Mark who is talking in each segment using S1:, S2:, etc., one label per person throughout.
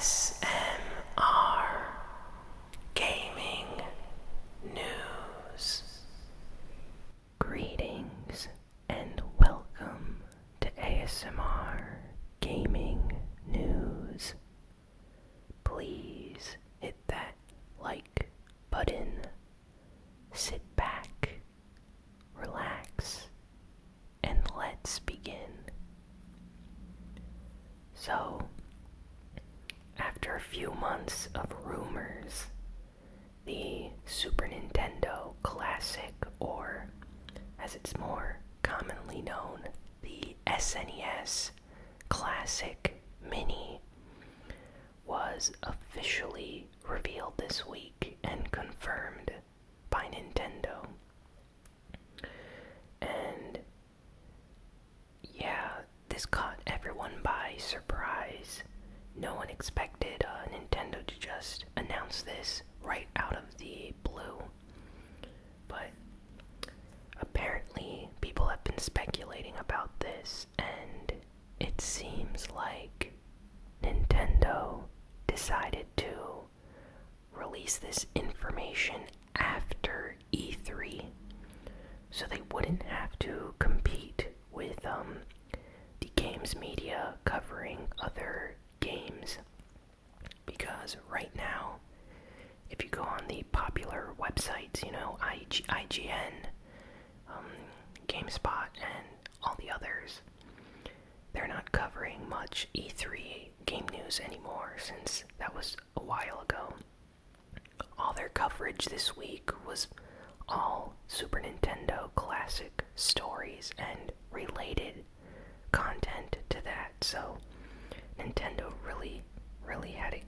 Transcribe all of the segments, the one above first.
S1: ASMR Gaming News. Greetings and welcome to ASMR Gaming News. Please hit that like button, sit back, relax, and let's begin. So, after a few months of rumors, the Super Nintendo Classic, or as it's more commonly known, the SNES Classic Mini, was officially revealed this week and confirmed by Nintendo. And yeah, this caught everyone by surprise. No one expected Nintendo to just announce this right out of the blue. But apparently people have been speculating about this, and it seems like Nintendo decided to release this information after E3 so they wouldn't have to compete with the games media covering other games. Because right now, if you go on the popular websites, IGN, GameSpot, and all the others, they're not covering much E3 game news anymore since that was a while ago. All their coverage this week was all Super Nintendo Classic stories and related content to that. So Nintendo really had a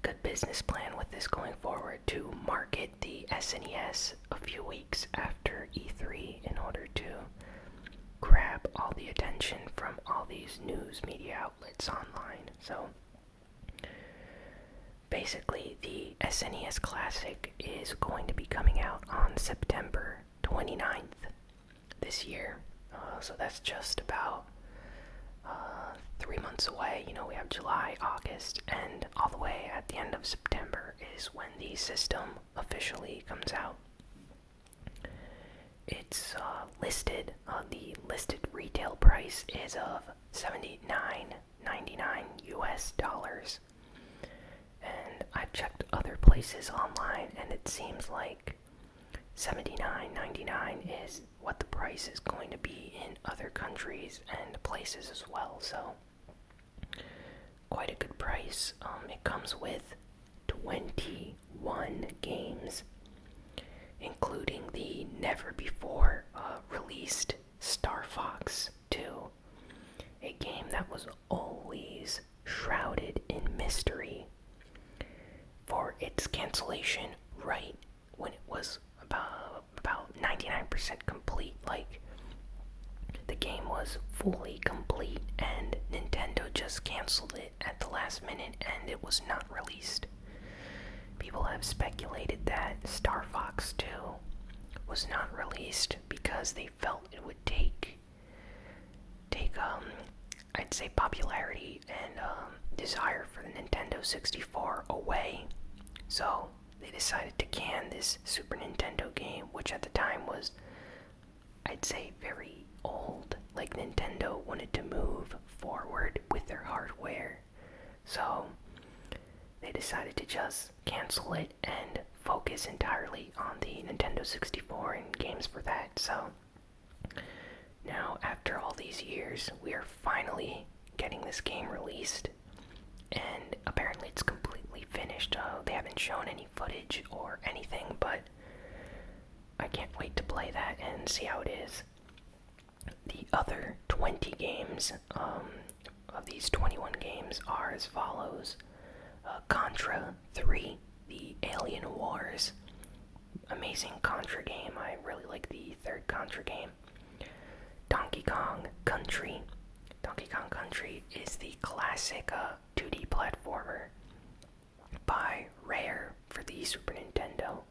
S1: good business plan with this going forward to market the SNES a few weeks after E3 in order to grab all the attention from all these news media outlets online. So basically, the SNES Classic is going to be coming out on September 29th this year. So that's just about 3 months away. We have July, August, and all the way at the end of September is when the system officially comes out. It's listed, the listed retail price is of $79.99 US dollars. And I've checked other places online, and it seems like $79.99 is what the price is going to be in other countries and places as well. So, quite a good price. It comes with 21 games, including the never-before released Star Fox 2, a game that was always shrouded in mystery for its cancellation right when it was about 99% complete. Like, the game was fully complete and Nintendo just canceled it at the last minute and it was not released. People have speculated that Star Fox 2 was not released because they felt it would take I'd say popularity and desire for the Nintendo 64 away. So they decided to can this Super Nintendo game, which at the time was, I'd say, very old. Like, Nintendo wanted to move forward with their hardware. So they decided to just cancel it and focus entirely on the Nintendo 64 and games for that. So now, after all these years, we are finally getting this game released, and apparently it's completely finished. They haven't shown any footage or anything, but I can't wait to play that and see how it is. The other 20 games of these 21 games are as follows. Contra 3, the Alien Wars. Amazing Contra game. I really like the third Contra game. Donkey Kong Country. Donkey Kong Country is the classic 2D platformer by Rare for the Super Nintendo.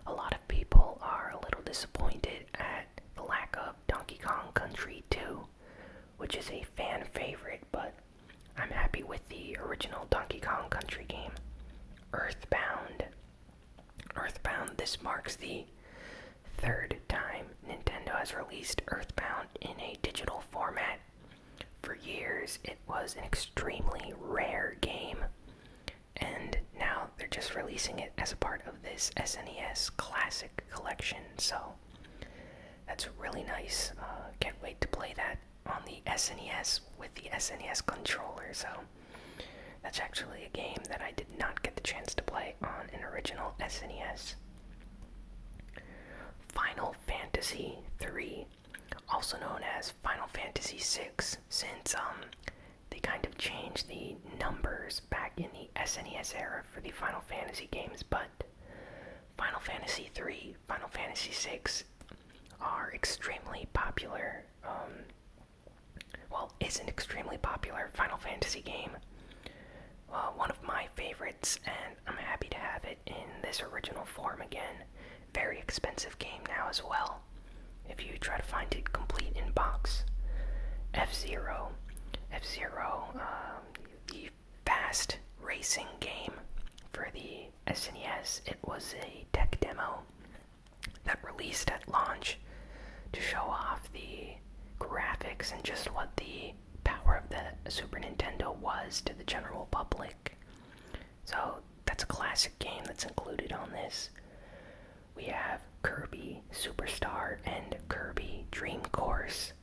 S1: A lot of people are a little disappointed at the lack of Donkey Kong Country 2, which is a fan favorite, but I'm happy with the original Donkey Kong Country game. Earthbound. Earthbound, this marks the third time Nintendo has released Earthbound in a digital format. For years, it was an extremely rare game, and now they're just releasing it as a part of this SNES Classic collection, so that's really nice. Can't wait to play that on the SNES with the SNES controller, so that's actually a game that I did not get the chance to play on an original SNES. Final Fantasy III, also known as Final Fantasy VI, since they kind of changed the numbers back in the SNES era for the Final Fantasy games, but Final Fantasy III, Final Fantasy VI are extremely popular, is an extremely popular Final Fantasy game. One of my favorites, and I'm happy to have it in this original form again. Very expensive game now as well, if you try to find it complete in box. F-Zero, the fast racing game for the SNES. It was a tech demo that released at launch to show off the graphics and just what the power of the Super Nintendo was to the general public. So that's a classic game that's included on this. We have Kirby Superstar and Kirby Dream Course.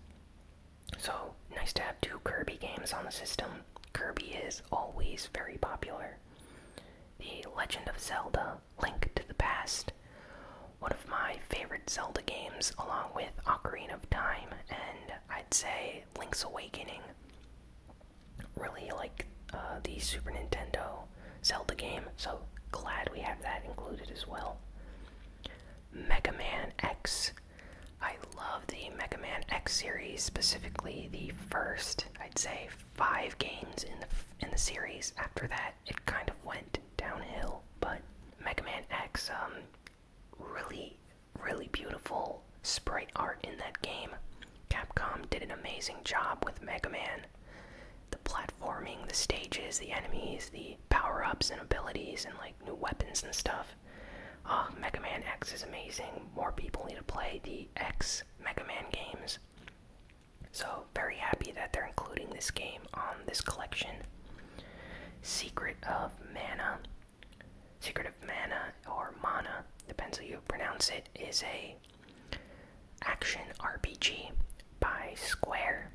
S1: So nice to have two Kirby games on the system. Kirby is always very popular. The Legend of Zelda: Link to the Past, one of my favorite Zelda games, along with Ocarina of Time, and I'd say Link's Awakening. Really like the Super Nintendo Zelda game, so glad we have that included as well. Mega Man X. I love the Mega Man X series, specifically the first, I'd say, 5 games in the series. After that, it kind of went downhill, but Mega Man X, really beautiful sprite art in that game. Capcom did an amazing job with Mega Man. The platforming, the stages, the enemies, the power-ups and abilities, and like new weapons and stuff. Mega Man X is amazing. More people need to play the X Mega Man games. So very happy that they're including this game on this collection. Secret of Mana, or Mana, depends how you pronounce it, is a action RPG by Square.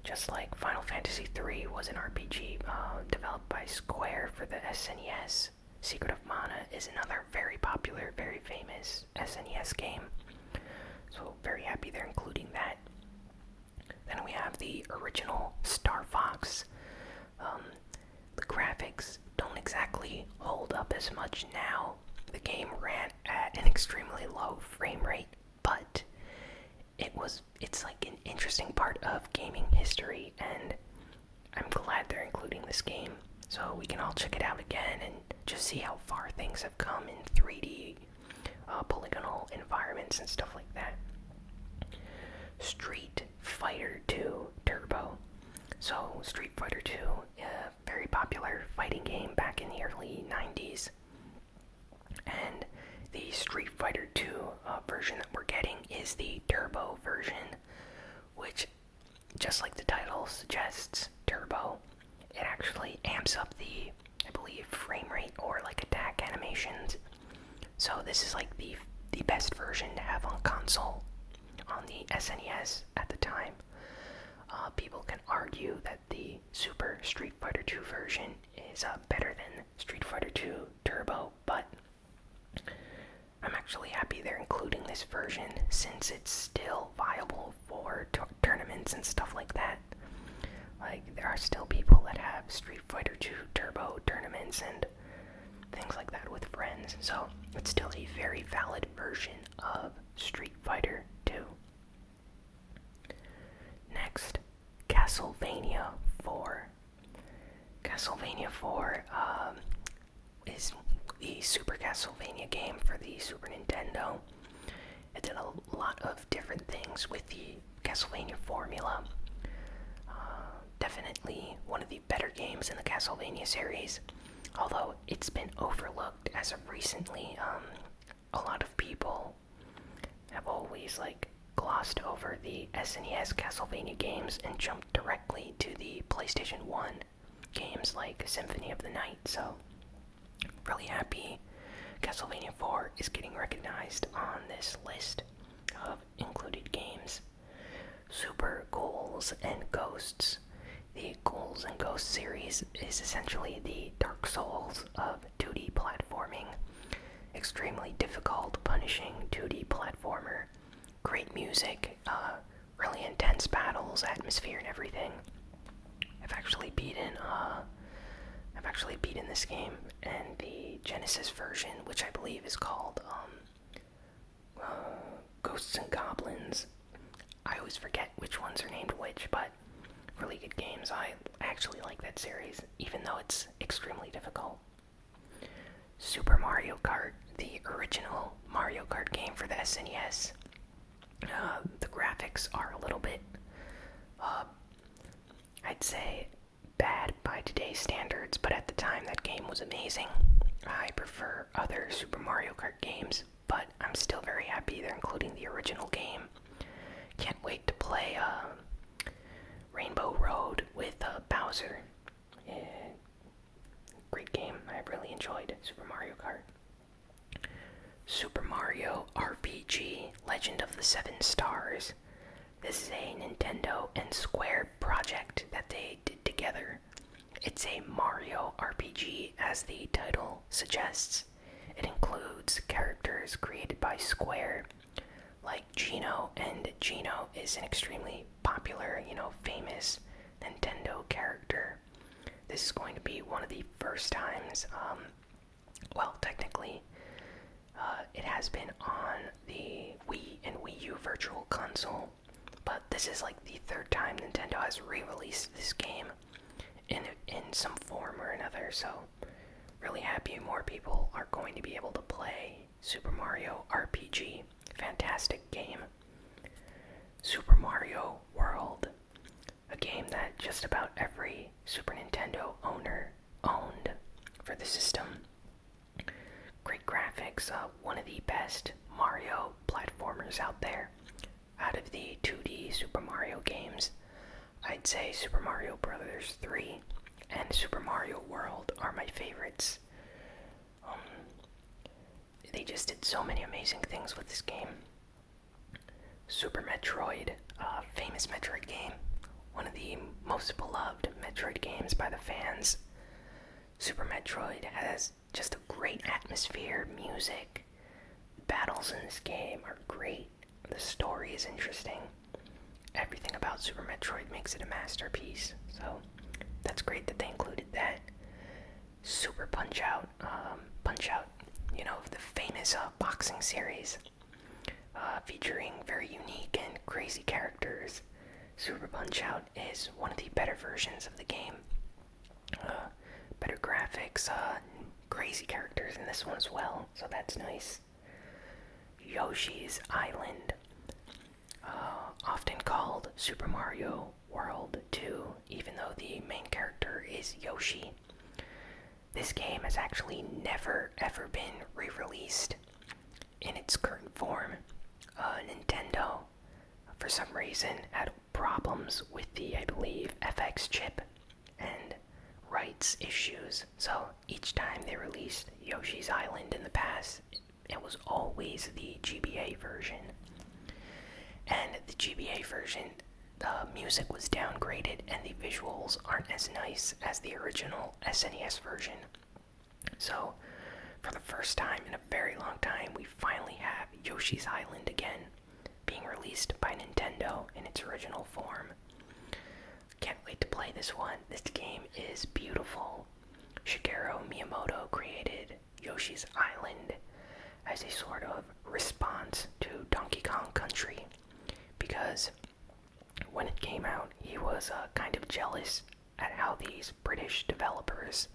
S1: Just like Final Fantasy III was an RPG developed by Square for the SNES, Secret of Mana is another very popular, very famous SNES game. So very happy they're including that. Then we have the original Star Fox. The graphics don't exactly hold up as much now. The game ran at an extremely low frame rate, but it's like an interesting part of gaming history, and I'm glad they're including this game so we can all check it out again and just see how far things have come in 3D polygonal environments and stuff like that. Street Fighter 2 Turbo. So Street Fighter 2, a very popular fighting game back in the early 90s. And the Street Fighter 2 version that we're getting is the Turbo version, which, just like the title suggests, Turbo, it actually amps up the, I believe, frame rate or like attack animations. So this is like the best version to have on console on the SNES at the time. People can argue that the Super Street Fighter 2 version is better than Street Fighter 2 Turbo, but I'm actually happy they're including this version since it's still viable for tournaments and stuff like that. Like, there are still people that have Street Fighter 2 Turbo tournaments and things like that with friends, so it's still a very valid version of Street Fighter 2. Next, Castlevania 4. Castlevania 4 is the Super Castlevania game for the Super Nintendo. It did a lot of different things with the Castlevania formula. Definitely one of the better games games in the Castlevania series, although it's been overlooked as of recently. A lot of people have always glossed over the SNES Castlevania games and jumped directly to the PlayStation 1 games like Symphony of the Night, so really happy Castlevania 4 is getting recognized on this list of included games. Super Ghouls and Ghosts. The Ghouls and Ghosts series is essentially the Dark Souls of 2D platforming. Extremely difficult, punishing 2D platformer. Great music, really intense battles, atmosphere, and everything. I've actually beaten this game and the Genesis version, which I believe is called Ghosts and Goblins. I always forget which ones are named which, but really good games. I actually like that series, even though it's extremely difficult. Super Mario Kart, the original Mario Kart game for the SNES. The graphics are a little bit, I'd say, bad by today's standards, but at the time that game was amazing. I prefer other Super Mario Kart games, but I'm still very happy they're including the original game. Can't wait to play Rainbow Road with Bowser. Yeah. Great game. I really enjoyed Super Mario Kart. Super Mario RPG Legend of the Seven Stars. This is a Nintendo and Square project that they did together. It's a Mario RPG, as the title suggests. It includes characters created by Square, like Geno, and Geno is an extremely popular, famous Nintendo character. This is going to be one of the first times, technically, it has been on the Wii and Wii U Virtual Console, but this is the third time Nintendo has re-released this game in some form or another, so really happy more people are going to be able to play Super Mario RPG. Fantastic game. Super Mario World, a game that just about every Super Nintendo owner owned for the system. Great graphics, one of the best Mario platformers out there. Out of the 2D Super Mario games, I'd say Super Mario Bros. 3 and Super Mario World are my favorites. They just did so many amazing things with this game. Super Metroid, famous Metroid game, one of the most beloved Metroid games by the fans. Super Metroid has just a great atmosphere, music. Battles in this game are great. The story is interesting. Everything about Super Metroid makes it a masterpiece, so that's great that they included that. Super Punch-Out, the famous boxing series, featuring very unique and crazy characters. Super Punch-Out is one of the better versions of the game. Better graphics, crazy characters in this one as well, so that's nice. Yoshi's Island, often called Super Mario World 2, even though the main character is Yoshi. This game has actually never ever been re-released in its current form. Nintendo, for some reason, had problems with the, I believe, FX chip and rights issues, so each time they released Yoshi's Island in the past, it was always the GBA version. And the GBA version, the music was downgraded and the visuals aren't as nice as the original SNES version. So, for the first time in a very long time, we finally have Yoshi's Island again, being released by Nintendo in its original form. Can't wait to play this one. This game is beautiful. Shigeru Miyamoto created Yoshi's Island as a sort of response to Donkey Kong Country, because when it came out, he was kind of jealous at how these British developers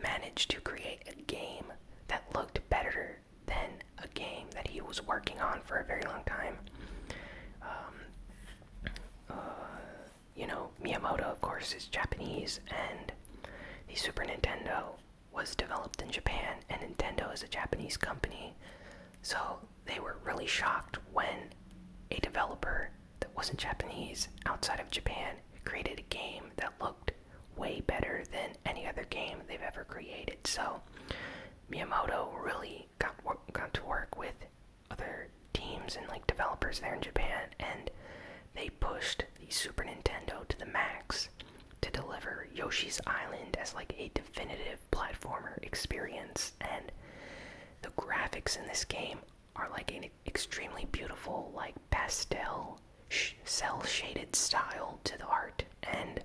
S1: managed to create a game that looked better than a game that he was working on for a very long time. Miyamoto, of course, is Japanese, and the Super Nintendo was developed in Japan, and Nintendo is a Japanese company, so they were really shocked when a developer that wasn't Japanese outside of Japan created a game that looked way better than any other game they've ever created. So Miyamoto really got to work with other teams and like developers there in Japan, and they pushed the Super Nintendo to the max to deliver Yoshi's Island as like a definitive platformer experience. And the graphics in this game are like an extremely beautiful, like pastel, cell shaded style to the art, and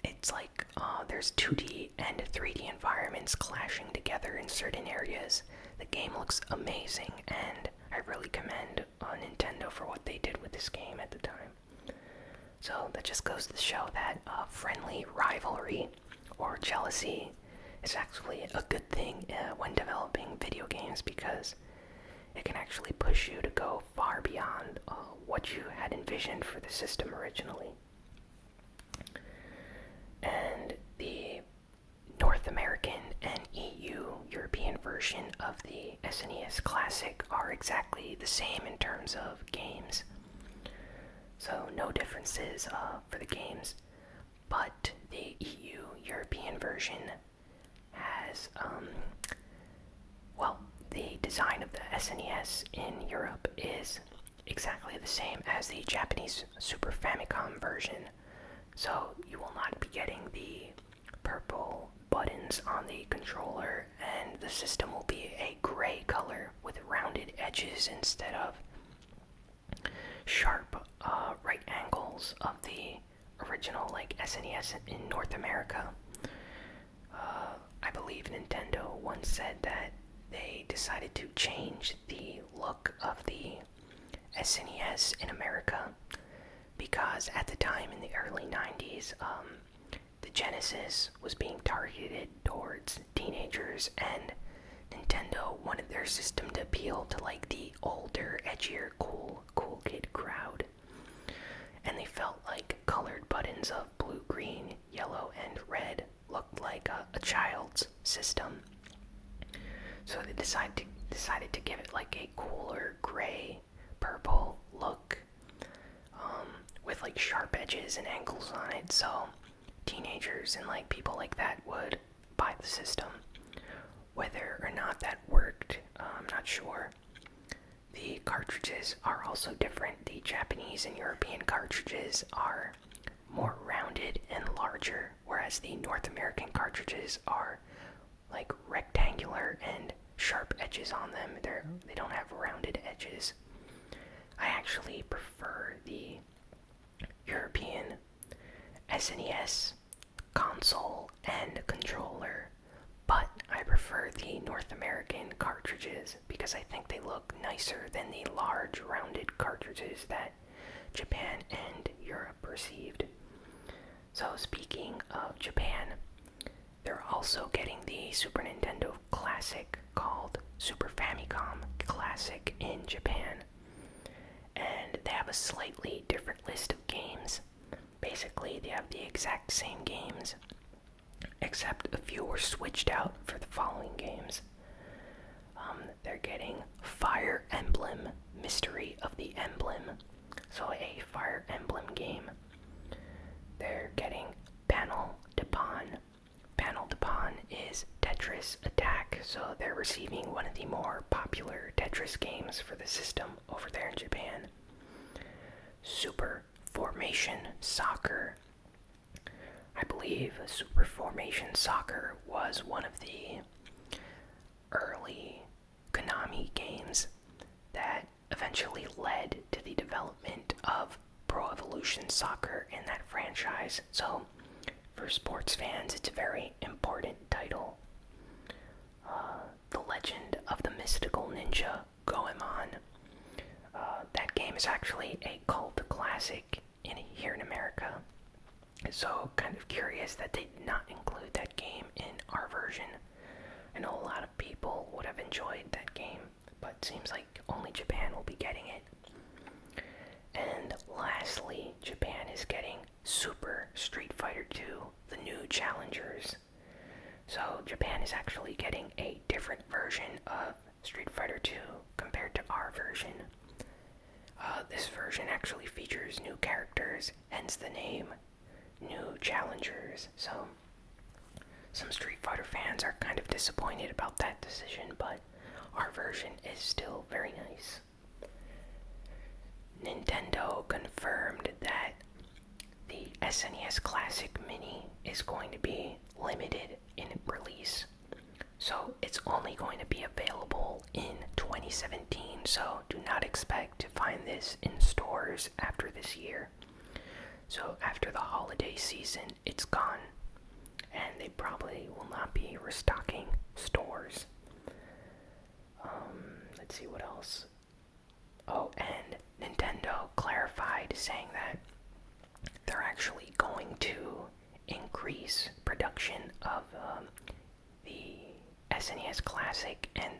S1: it's like there's 2D and 3D environments clashing together in certain areas. The game looks amazing, and I really commend Nintendo for what they did with this game at the time. So that just goes to show that friendly rivalry or jealousy is actually a good thing when developing video games, because it can actually push you to go far beyond what you had envisioned for the system originally. And the North American and European version of the SNES Classic are exactly the same in terms of games. So no differences for the games, but the European version has, the design of the SNES in Europe is exactly the same as the Japanese Super Famicom version. So you will not be getting the purple buttons on the controller, and the system will be a gray color with rounded edges instead of sharp right angles of the original like SNES in North America. I believe Nintendo once said that they decided to change the look of the SNES in America because at the time in the early 90s, the Genesis was being targeted towards teenagers, and Nintendo wanted their system to appeal to like the older, edgier, cool kid crowd. And they felt like colored buttons of blue, green, yellow, and red looked like a child's system. So they decided to give it like a cooler gray, purple look, with like sharp edges and angles on it, so teenagers and like people like that would buy the system. Whether or not that worked, I'm not sure. The cartridges are also different. The Japanese and European cartridges are more rounded and larger, whereas the North American cartridges are like rectangular and sharp edges on them. They don't have rounded edges. I actually prefer the European SNES console and controller, but I prefer the North American cartridges because I think they look nicer than the large rounded cartridges that Japan and Europe received. So speaking of Japan, they're also getting the Super Nintendo Classic called Super Famicom Classic in Japan. And they have a slightly different list of games. Basically, they have the exact same games, except a few were switched out for the following games. They're getting Fire Emblem Mystery of the Emblem, so a Fire Emblem game. They're getting Panel de Pon. Panel de Pon is Tetris Attack, so they're receiving one of the more popular Tetris games for the system over there in Japan. Super Formation Soccer. I believe Super Formation Soccer was one of the early Konami games that eventually led to the development of Pro Evolution Soccer in that franchise. So for sports fans, it's a very important title. The Legend of the Mystical Ninja Goemon. That game is actually a cult classic here in America. So kind of curious that they did not include that game in our version. I know a lot of people would have enjoyed that game, but it seems like only Japan will be getting it. And lastly, Japan is getting Super Street Fighter 2, the new new challengers. So Japan is actually getting a different version of Street Fighter 2 compared to our version. This version actually features new characters, hence the name, new challengers. So some Street Fighter fans are kind of disappointed about that decision, but our version is still very nice. Nintendo confirmed that the SNES Classic Mini is going to be limited in release. So it's only going to be available in 2017, so do not expect to find this in stores after this year. So after the holiday season, it's gone, and they probably will not be restocking stores. Let's see what else. Oh, and Nintendo clarified, saying that they're actually going to increase production of the SNES Classic and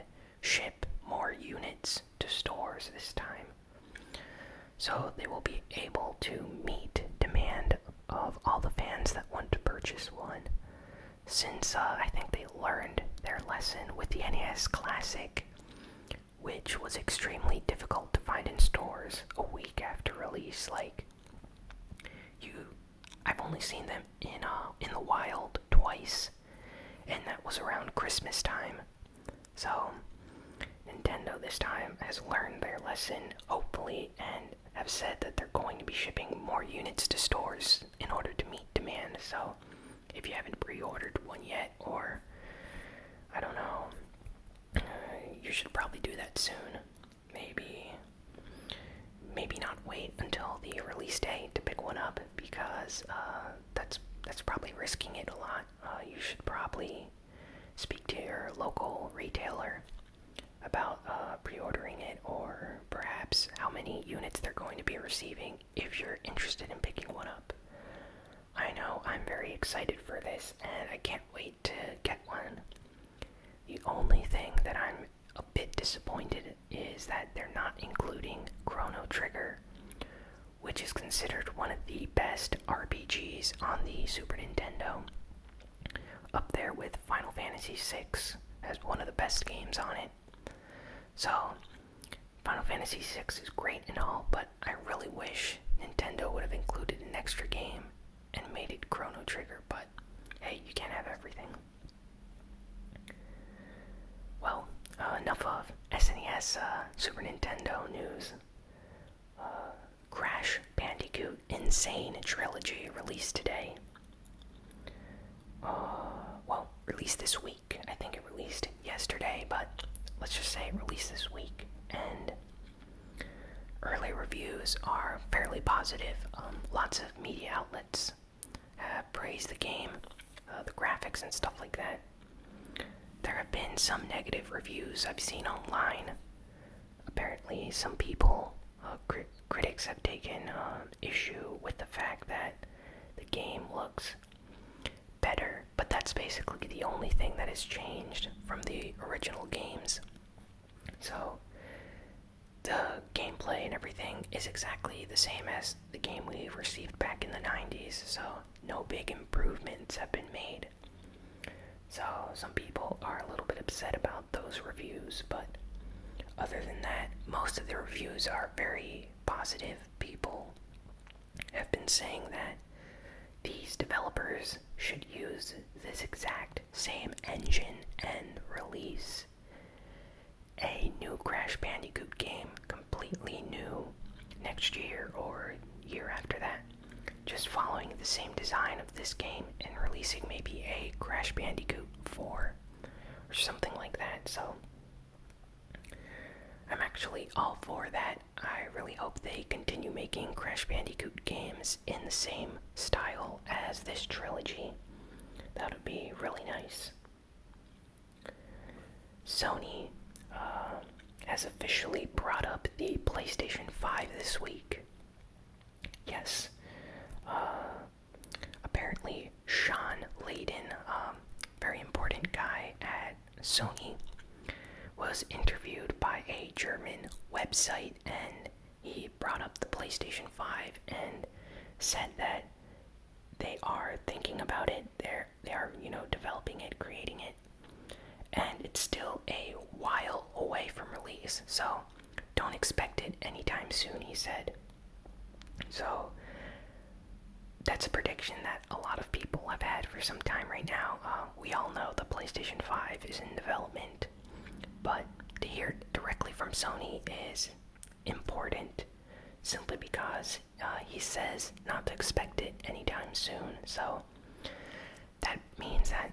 S1: ship more units to stores this time. So they will be able to meet demand of all the fans that want to purchase one. Since I think they learned their lesson with the NES Classic, which was extremely difficult to find in stores a week after release. I've only seen them in the wild twice, and that was around Christmas time. So Nintendo this time has learned their lesson, hopefully, and have said that they're going to be shipping more units to stores in order to meet demand. So if you haven't pre-ordered one yet, or I don't know, you should probably do that soon. Maybe not wait until the release date to pick one up, because that's probably risking it a lot. You should probably speak to your local retailer about pre-ordering it, or perhaps how many units they're going to be receiving if you're interested in picking one up. I know I'm very excited for this, and I can't wait to get one. The only thing that I'm a bit disappointed is that they're not including Chrono Trigger, which is considered one of the best RPGs on the Super Nintendo, up there with Final Fantasy VI as one of the best games on it. So Final Fantasy VI is great and all, but I really wish Nintendo would have included an extra game and made it Chrono Trigger, but hey, you can't have everything. Well, enough of SNES Super Nintendo news. Crash Bandicoot Insane Trilogy released today. Released this week. I think it released yesterday, but let's just say it released this week. And early reviews are fairly positive. Lots of media outlets have praised the game, the graphics and stuff like that. There have been some negative reviews I've seen online. Apparently, some people, critics have taken issue with the fact that the game looks better, but that's basically the only thing that has changed from the original games. So the gameplay and everything is exactly the same as the game we received back in the 90s, so no big improvements have been made. So some people are a little bit upset about those reviews, but other than that, most of the reviews are very positive. People have been saying that these developers should use this exact same engine and release a new Crash Bandicoot game, completely new, next year or year after that. Just following the same design of this game and releasing maybe a Crash Bandicoot 4 or something like that. So I'm actually all for that. I really hope they continue making Crash Bandicoot games in the same style as this trilogy. That would be really nice. Sony has officially brought up the PlayStation 5 this week. Yes. Apparently Sean Layden, very important guy at Sony, was interviewed by a German website, and he brought up the PlayStation 5 and said that they are thinking about it. are, developing it, creating it. And it's still a while away from release, so don't expect it anytime soon, he said. So that's a prediction that a lot of people have had for some time right now. We all know the PlayStation 5 is in development, but to hear it directly from Sony is important, simply because he says not to expect it anytime soon. So that means that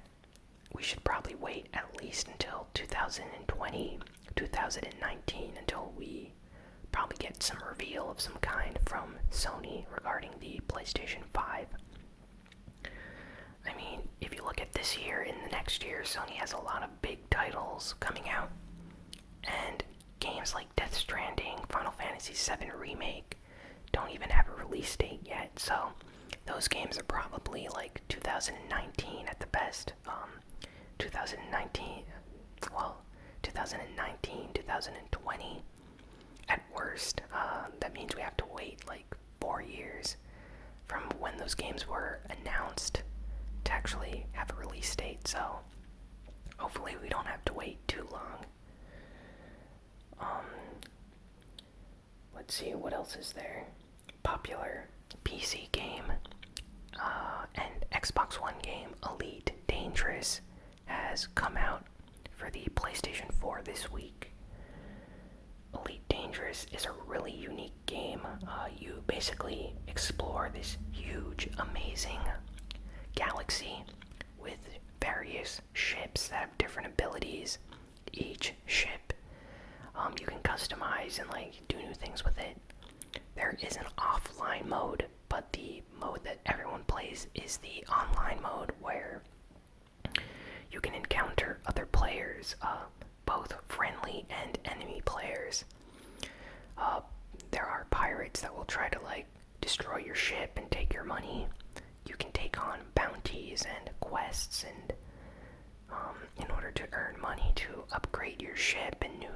S1: we should probably wait at least until 2020, 2019, until we probably get some reveal of some kind from Sony regarding the PlayStation 5. I mean, if you look at this year and the next year, Sony has a lot of big titles coming out, and games like Death Stranding, Final Fantasy VII Remake don't even have a release date yet, so those games are probably like 2019 at the best. 2019, 2020 at worst. That means we have to wait like 4 years from when those games were announced to actually have a release date, so hopefully we don't have to wait too long. Let's see, what else is there? Popular PC game and Xbox One game, Elite Dangerous, has come out for the PlayStation 4 this week. Elite Dangerous is a really unique game. You basically explore this huge, amazing galaxy with various ships that have different abilities. Each ship you can customize and do new things with it. There is an offline mode, but the mode that everyone plays is the online mode, where you can encounter other players, both friendly and enemy players. There are pirates that will try to destroy your ship and take your money. You can take on bounties and quests, and in order to earn money to upgrade your ship and new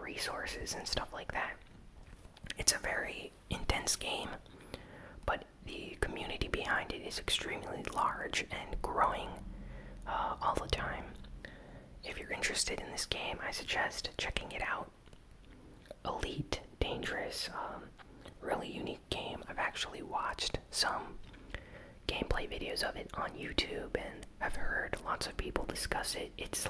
S1: resources and stuff like that. It's a very intense game, but the community behind it is extremely large and growing all the time. If you're interested in this game, I suggest checking it out. Elite Dangerous, really unique game. I've actually watched some gameplay videos of it on YouTube, and I've heard lots of people discuss it. It's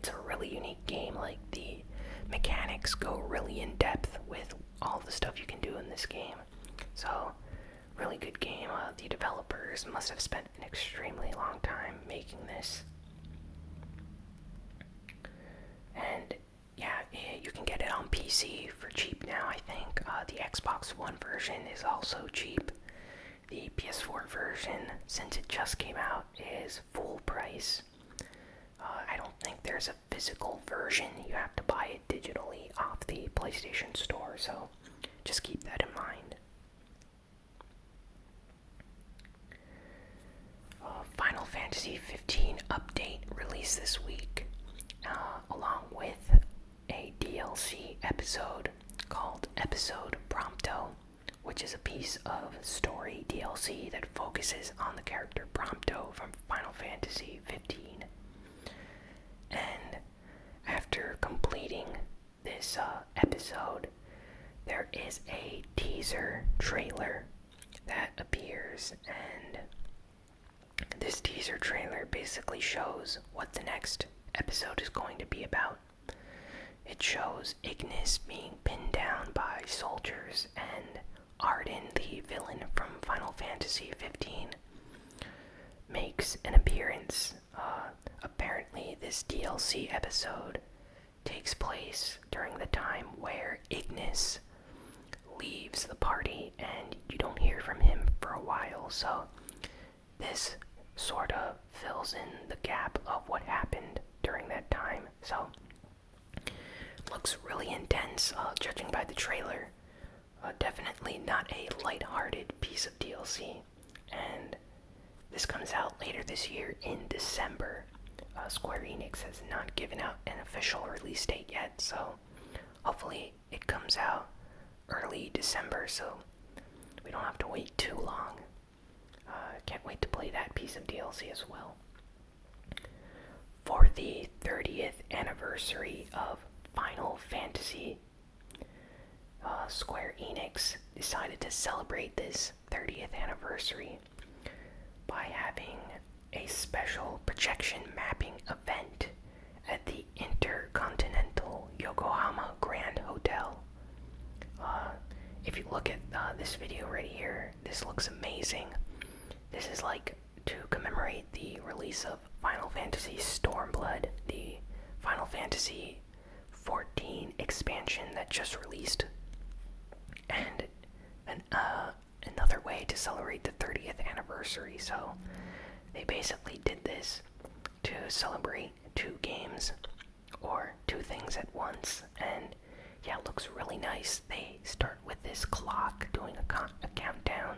S1: a really unique game. The mechanics go really in depth with all the stuff you can do in this game. So, really good game. The developers must have spent an extremely long time making this. And yeah, you can get it on PC for cheap now, I think. The Xbox One version is also cheap. The PS4 version, since it just came out, is full price. I don't think there's a physical version. You have to buy it digitally off the PlayStation Store, so just keep that in mind. Final Fantasy 15 update released this week, along with a DLC episode called Episode Prompto, which is a piece of story DLC that focuses on the character Prompto from Final Fantasy 15. And after completing this episode, there is a teaser trailer that appears, and this teaser trailer basically shows what the next episode is going to be about. It shows Ignis being pinned down by soldiers, and Arden, the villain from Final Fantasy 15, makes an appearance. Apparently, this DLC episode takes place during the time where Ignis leaves the party, and you don't hear from him for a while, so this sort of fills in the gap of what happened during that time. So, looks really intense, judging by the trailer. Definitely not a lighthearted piece of DLC, and this comes out later this year in December. Square Enix has not given out an official release date yet, so hopefully it comes out early December, so we don't have to wait too long. Can't wait to play that piece of DLC as well. For the 30th anniversary of Final Fantasy, Square Enix decided to celebrate this 30th anniversary by having a special projection mapping event at the Intercontinental Yokohama Grand Hotel. If you look at this video right here, this looks amazing. This is like to commemorate the release of Final Fantasy Stormblood, the Final Fantasy 14 expansion that just released, and another way to celebrate the 30th anniversary. So they basically did this to celebrate two games or two things at once, and yeah, it looks really nice. They start with this clock doing a countdown,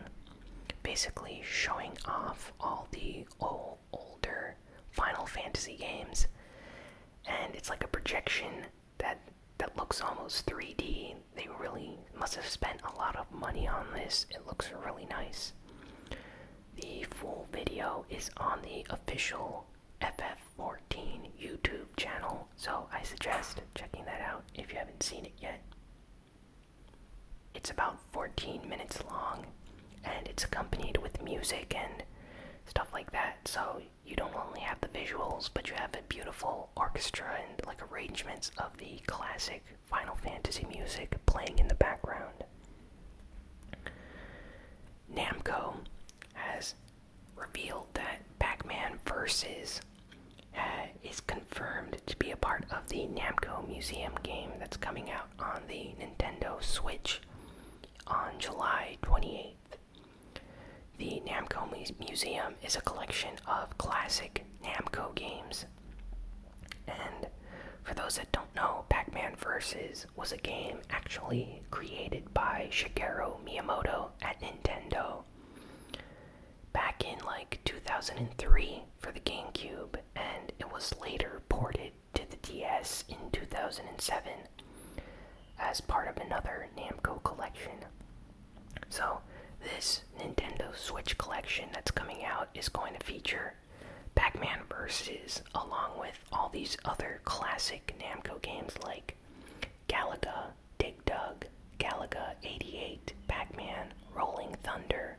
S1: basically showing off all the older Final Fantasy games, and it's like a projection that looks almost 3D. They really must have spent a lot of money on this. It looks really nice. The full video is on the official FF14 YouTube channel, so I suggest checking that out if you haven't seen it yet. It's about 14 minutes long, and it's accompanied with music and stuff like that, so you don't only have the visuals, but you have a beautiful orchestra and like arrangements of the classic Final Fantasy music playing in the background. Namco has revealed that Pac-Man Versus is confirmed to be a part of the Namco Museum game that's coming out on the Nintendo Switch on July 28th. The Namco Museum is a collection of classic Namco games. And for those that don't know, Pac-Man Versus was a game actually created by Shigeru Miyamoto at Nintendo back in like 2003 for the GameCube, and it was later ported to the DS in 2007 as part of another Namco collection. So this Nintendo Switch collection that's coming out is going to feature Pac-Man Versus along with all these other classic Namco games like Galaga, Dig Dug, Galaga 88, Pac-Man, Rolling Thunder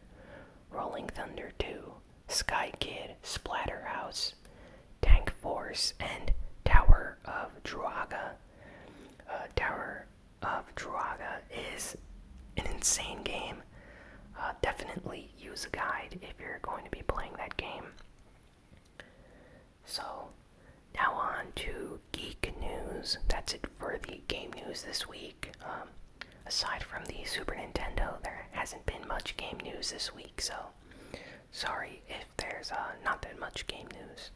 S1: 2, Sky Kid, Splatterhouse, Tank Force, and Tower of Druaga. Tower of Druaga is an insane game. Definitely use a guide if you're going to be playing that game. So, now on to geek news. That's it for the game news this week. Aside from the Super Nintendo, there hasn't been much game news this week, so sorry if there's not that much game news.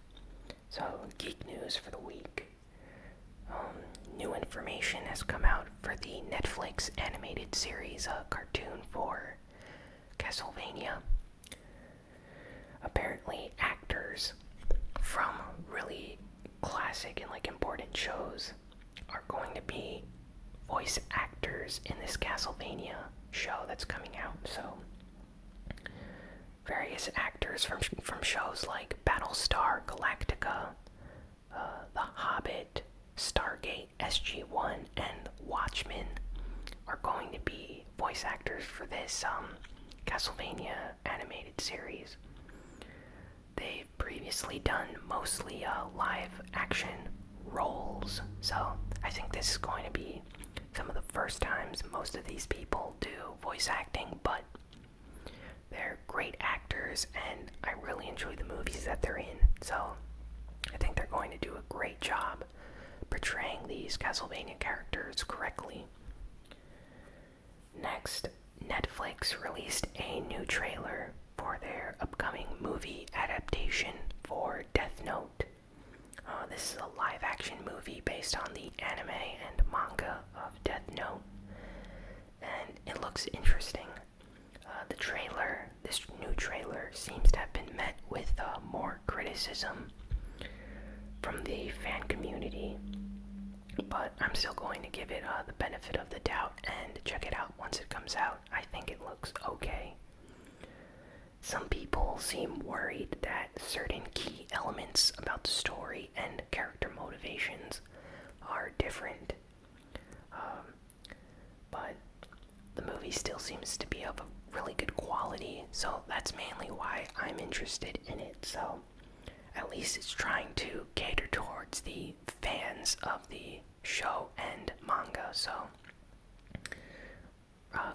S1: So, geek news for the week. New information has come out for the Netflix animated series cartoon for Castlevania. Apparently, actors from really classic and like important shows are going to be voice actors in this Castlevania show that's coming out. So various actors from shows like Battlestar Galactica, The Hobbit, Stargate SG-1, and Watchmen are going to be voice actors for this Castlevania animated series. They've previously done mostly live action roles, so I think this is going to be some of the first times most of these people do voice acting, but they're great actors and I really enjoy the movies that they're in, so I think they're going to do a great job portraying these Castlevania characters correctly. Next, Netflix released a new trailer for their upcoming movie adaptation for Death Note. This is a live-action movie based on the anime and manga of Death Note, and it looks interesting. This new trailer seems to have been met with more criticism from the fan community, but I'm still going to give it the benefit of the doubt and check it out once it comes out. I think it looks okay. some people seem worried that certain key elements about the story and character motivations are different. But the movie still seems to be of a really good quality, so that's mainly why I'm interested in it. So at least it's trying to cater towards the fans of the show and manga, so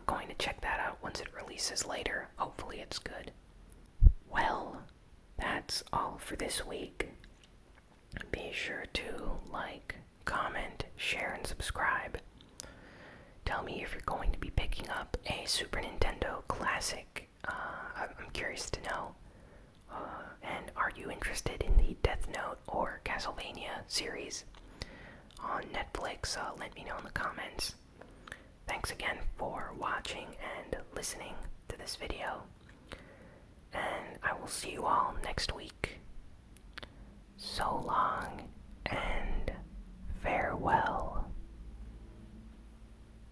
S1: going to check that out once it releases later. Hopefully it's good. Well, that's all for this week. Be sure to like, comment, share, and subscribe. Tell me if you're going to be picking up a Super Nintendo Classic. I'm curious to know. And are you interested in the Death Note or Castlevania series on Netflix? Let me know in the comments. Thanks again for watching and listening to this video. And I will see you all next week.